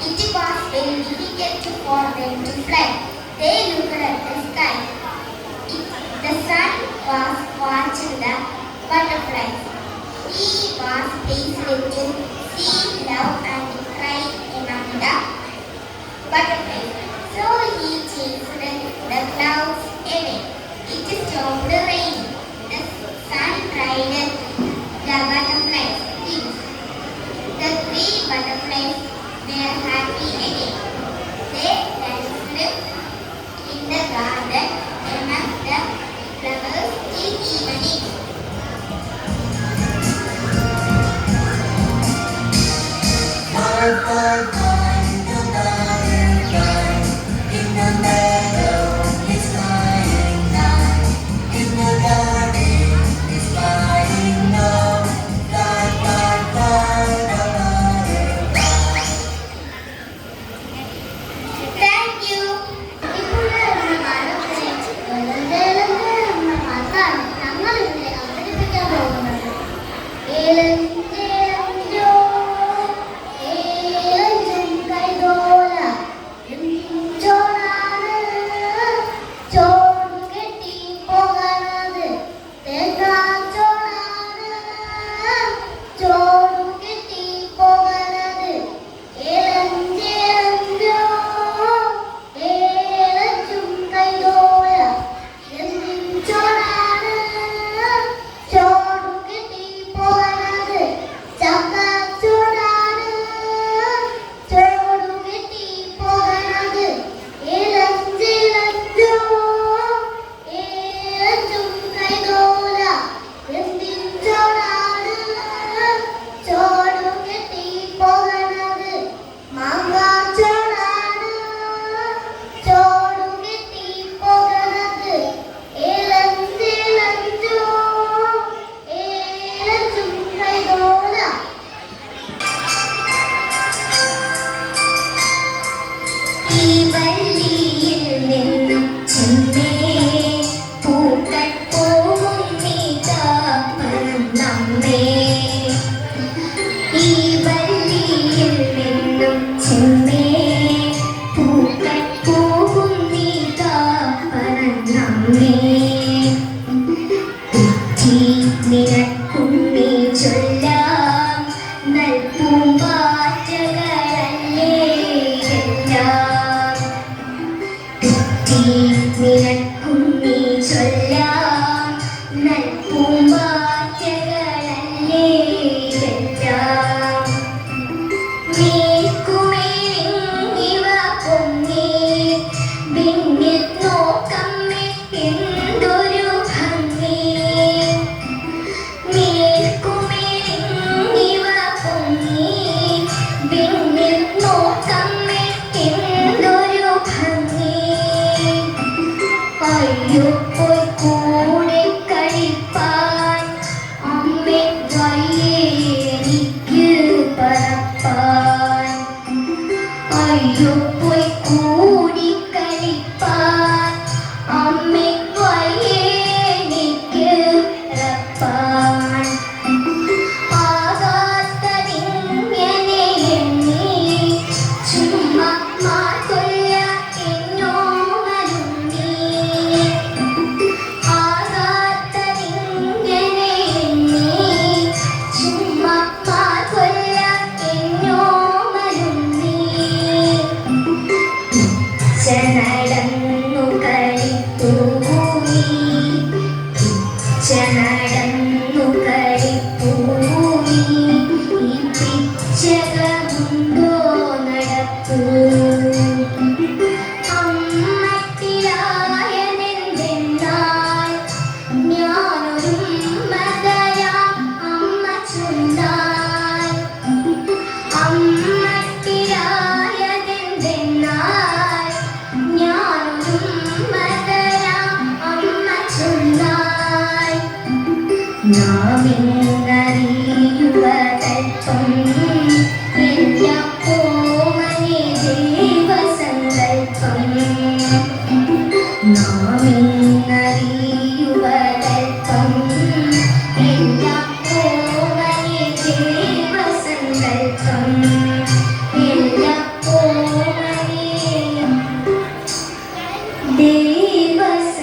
It was very difficult for them to fly. They looked at the sky. The sun was watching the butterflies. He was Please live to see, love and cry among the butterflies. So he chased the clouds away. It stopped raining. The sun dried the butterflies' wings. The three butterflies were happy again. They danced in the garden among the flowers till evening. Thank you. ഞങ്ങൾ ഇവിടെ അവതരിപ്പിക്കാൻ പോകുന്നത് ദേവസങ്കൽപ്പം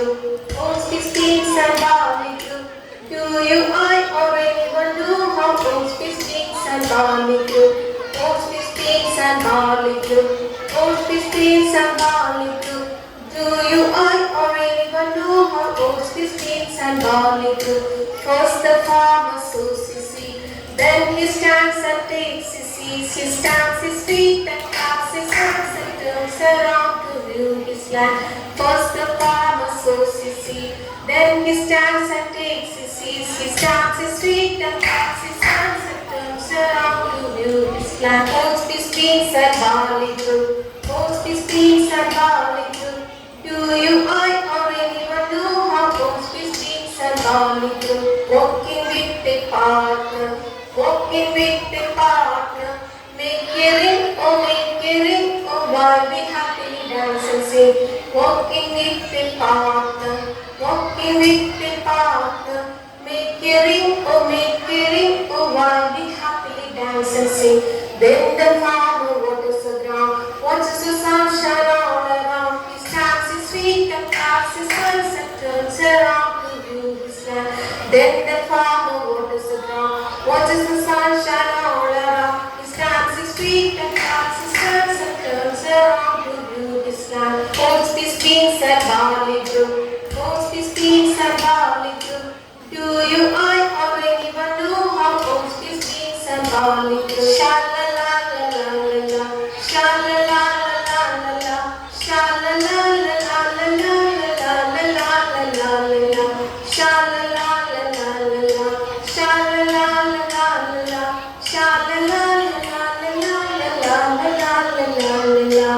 Oats, biscuits and barley brew. Do you, I or anyone know how oats, biscuits and barley brew? Oats, biscuits and barley brew. Oats, biscuits and barley brew. Do you, I or anyone know how oats, biscuits and barley brew? First the farmer sows his seed, then he stands and takes his seeds. He stamps his feet and claps his hands and turns around to view his land. First the farmer sows his seed, then he stands and takes his seeds. He stamps his feet and claps his hands and turns around to view his land. Oats, biscuits and barley brew. Oats, biscuits and barley brew. Do you, I or anyone know how oats, biscuits and barley brew? Walking with a partner, walking with a partner. Make a ring, oh make a ring, oh while we happily dance and sing. Walking with a partner, walking with a partner. Make a ring, oh make a ring, oh while we happily dance and sing. Then the farmer waters the ground, watches the sun shine all around. He stamps his feet and claps his hands and turns around to view his land. Then the farmer waters the ground, watches the sun shine all around. He stamps his feet and claps his hands and turns around to view his land. Oats, biscuits and barley brew. Oats, biscuits and barley brew. Do you, I or anyone know how oats, biscuits and barley brew? Sha-la-la-la-la-la-la, sha-la-la-la-la-la-la, sha-la-la-la-la-la-la-la-la-la-la-la, sha-la-la-la-la-la-la, sha-la-la-la-la-la-la, sha-la-la-la-la-la-la-la-la-la.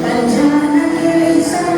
Banjana Teresa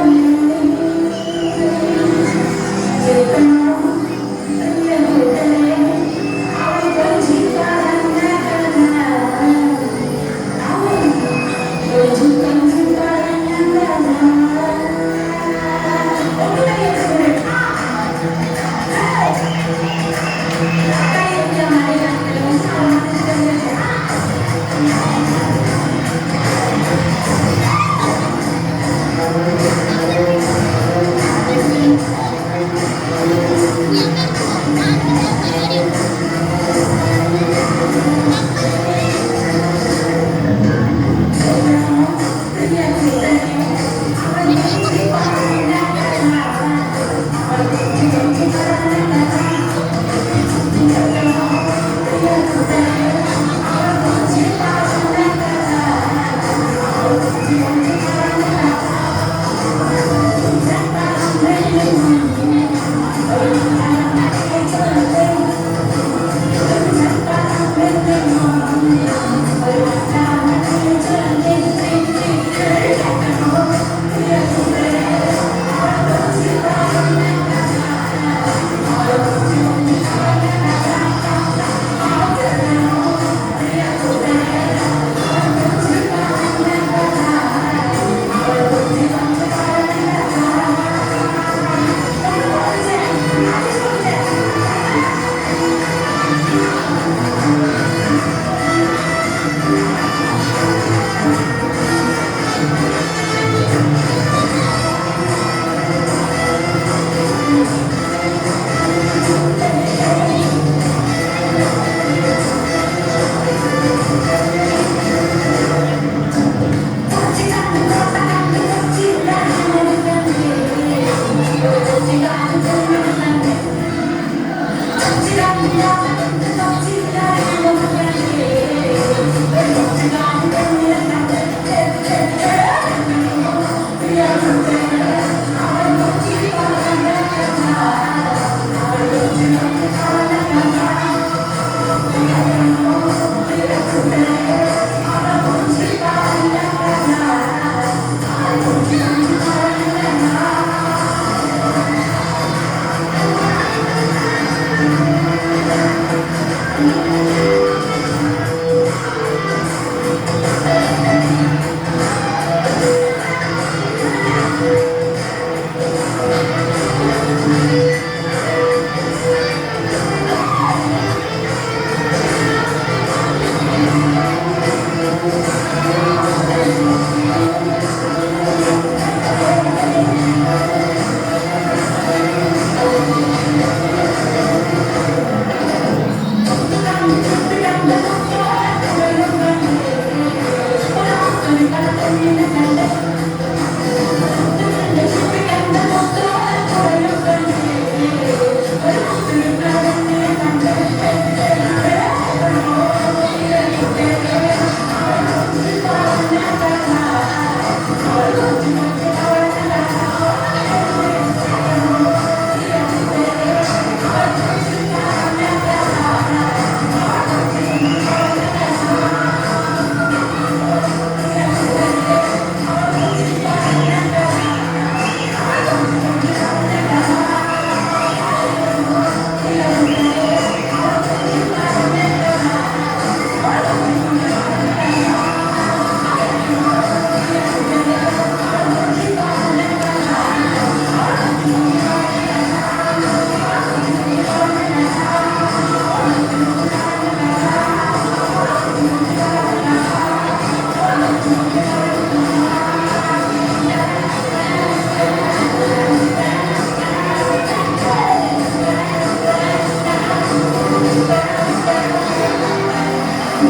Hi,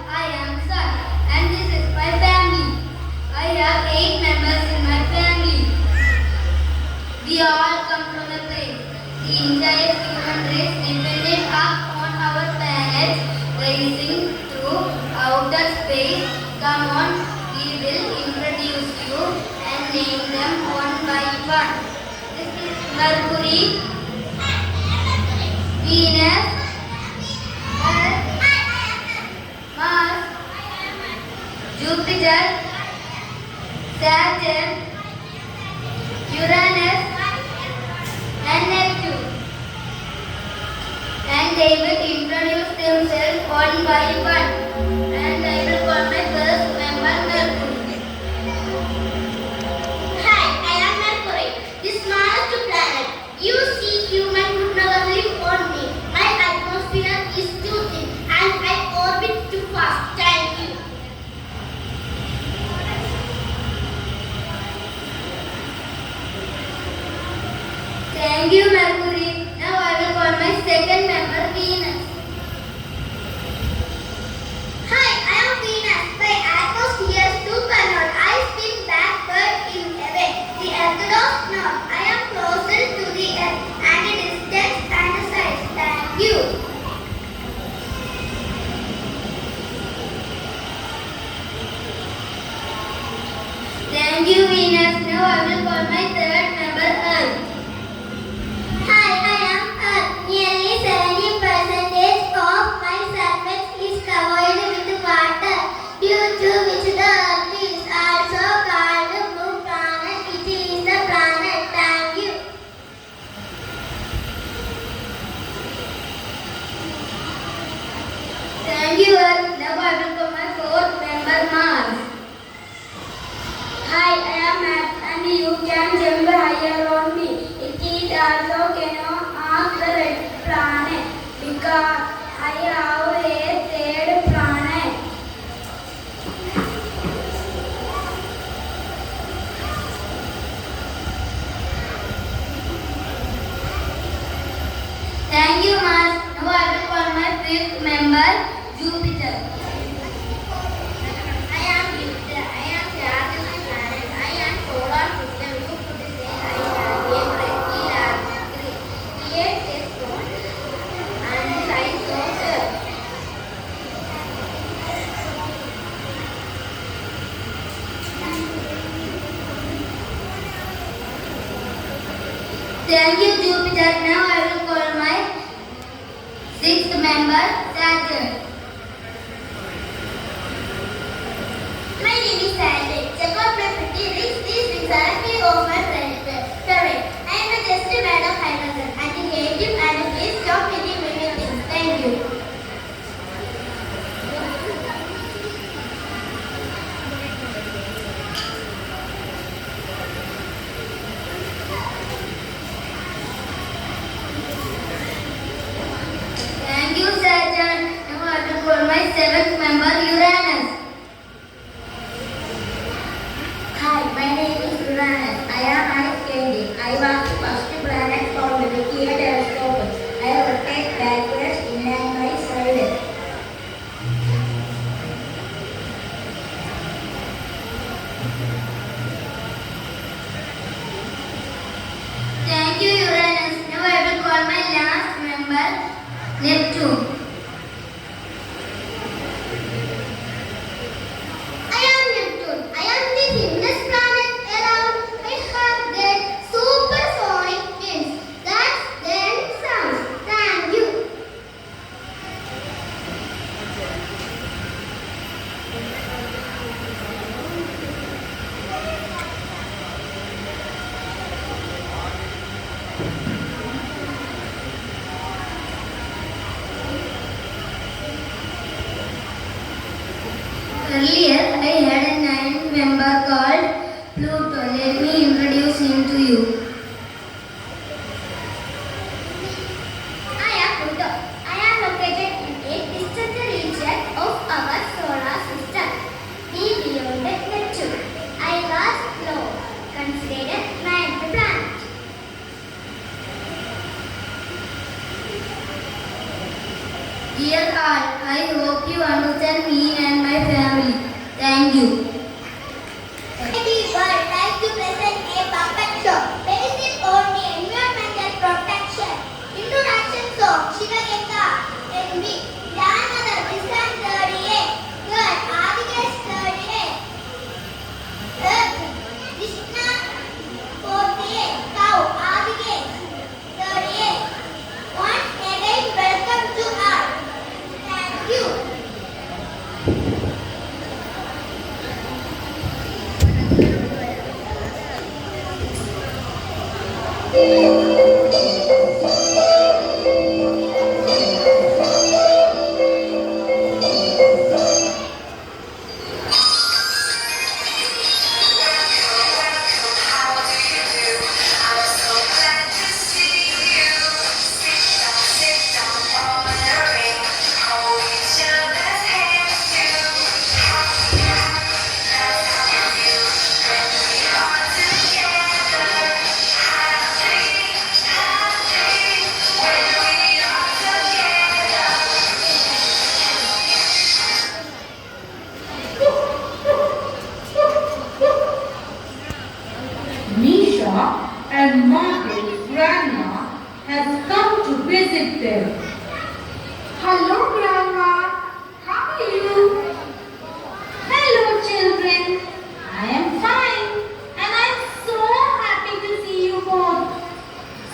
I am Sun and this is my family. I have 8 members in my family. We all come from a place. The entire human race depended upon our planets racing through outer space. Come on, we will introduce you and name them one by one. This is Mercury, Venus, Earth, Mars, Jupiter, Saturn, Uranus, and Neptune. And they will introduce themselves one by one. And I will call my first member Mercury. Hi, I am Mercury, the smallest planet. You see, human would never live on me. My atmosphere is too thin and I orbit too fast. Thank you. Thank you, Mercury. Now I will call my second member Venus. Hi, I am Venus. My atmosphere is too cold. I spin backward in away. The Earth does not. I am closer to the Earth and the distance and the size. Thank you. Thank you, Venus. Now I will call my third member Earth. Hi, I am Earth. Nearly 70% of my surface is covered with water, due to which the Earth is also called blue planet. It is the planet. Thank you. Thank you, Earth. Now I will call my fourth member Mars. Hi, I am Earth and you can jump higher on me. It is also cannot ask the red planet because I have a third planet. Thank you, Mars. Now I will call my fifth member Jupiter. I am Jupiter. I am the largest planet. I am solar system. You could say I have a pretty large screen. Create a stone and size of Earth. Thank you, Jupiter. Now I will call my sixth member Saturn. My name is Sandy. Check out my pretty rings. These rings are actually of my parent. I am just made of hydrogen and the helium and please stop making many things. Thank you. Thank you, Saturn. Now I will call my seventh member Uranus. Hi, my name is Uranus. I am ice candy. I was the first planet found with a telescope. I rotate backwards in and my side. Thank you, Uranus. Now I will call my last member Neptune. I am Neptune. I am the thinnest planet around. I have got supersonic winds. That's then sounds. Thank you. Dear all, I hope you understand me and my family. Thank you. We would like to present a puppet show based on the environmental protection. Introduction song Shivaganga MV Grandmother Visan 38 Girl Adigesh 38 Earth Krishna 48 Cow Adigesh 38 Once again welcome to all. Thank you. Nisha and Margaret's grandma has come to visit them. Hello, Grandma. How are you? Hello, children. I am fine, and I am so happy to see you both.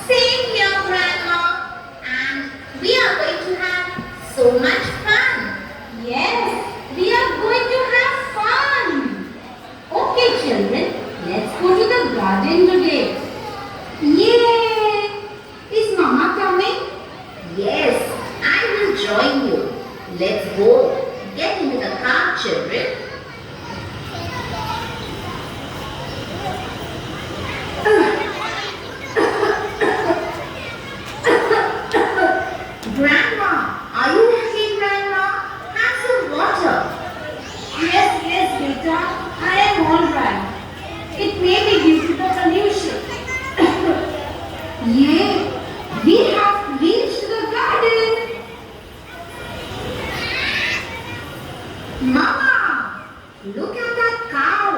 Same here, Grandma. And we are going to have so much fun. Yes, we are going to have fun. Okay, children, let's go to the garden today. Yay! Is Mama coming? Yes, I will join you. Let's go. Get into the car, children. Grandma, are you okay, Grandma? Have some water. Yes, beta. I am all right. It may be due to the pollution. Yay! We have reached the garden. Mama, look at that cow.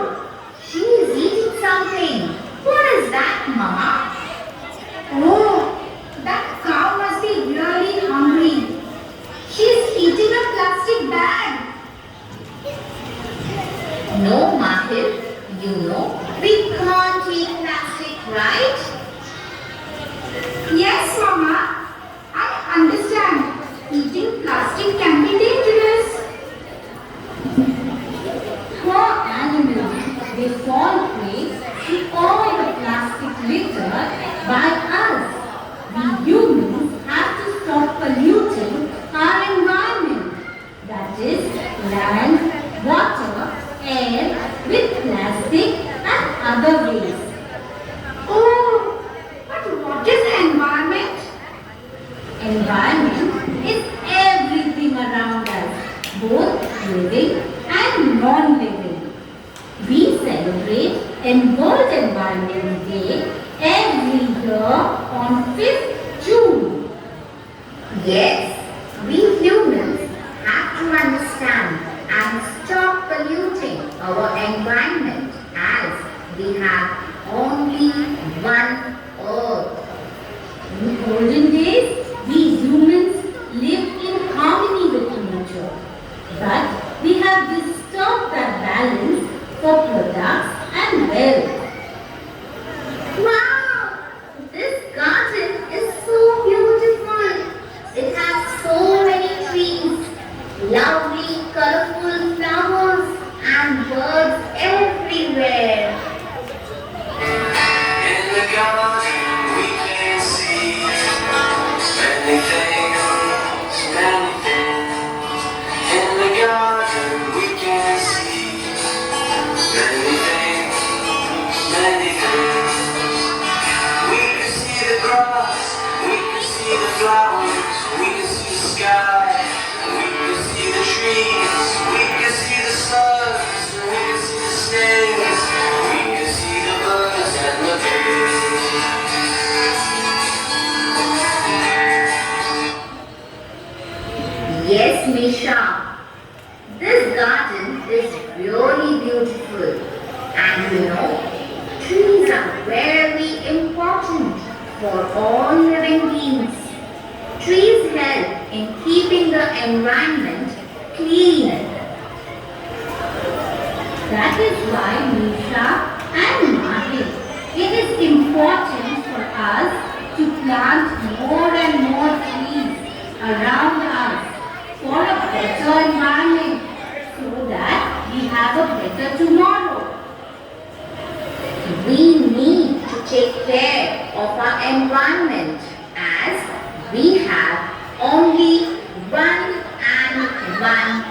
She is eating something. What is that, Mama? Oh, that cow must be really hungry. She's eating a plastic bag. No, Mahir. You know, we can't eat plastic, right? Yes, Mama. I understand. Eating plastic can be dangerous. Poor animals, they fall prey to all the plastic litter by us. We humans have to stop polluting our environment. That is land, water, air with plastic and other waste. Oh, but what is environment? Environment is everything around us, both living and non-living. We celebrate World Environment Day every year on 5th June. Yes, we humans have to understand and stop polluting our environment as we have only one earth. In olden days, we humans lived in harmony with nature. But we have disturbed that balance for products and wealth. Wow! This garden is so beautiful. It has so many trees, lovely colorful flowers and birds everywhere. In the garden we can see many things, many things. In the garden we can see many things, many things. We can see the grass, we can see the flowers, we can see the sky, we can see the trees, we can see the stars, we can see the snails, we can see the birds and the bees. Yes, Nisha. This garden is really beautiful. And you know, trees are very important for all living beings. Trees help in keeping the environment clean. That is why, Nisha and Mahir, it is important for us to plant more and more trees around us for a better environment so that we have a better tomorrow. We need to take care of our environment as we have only one and one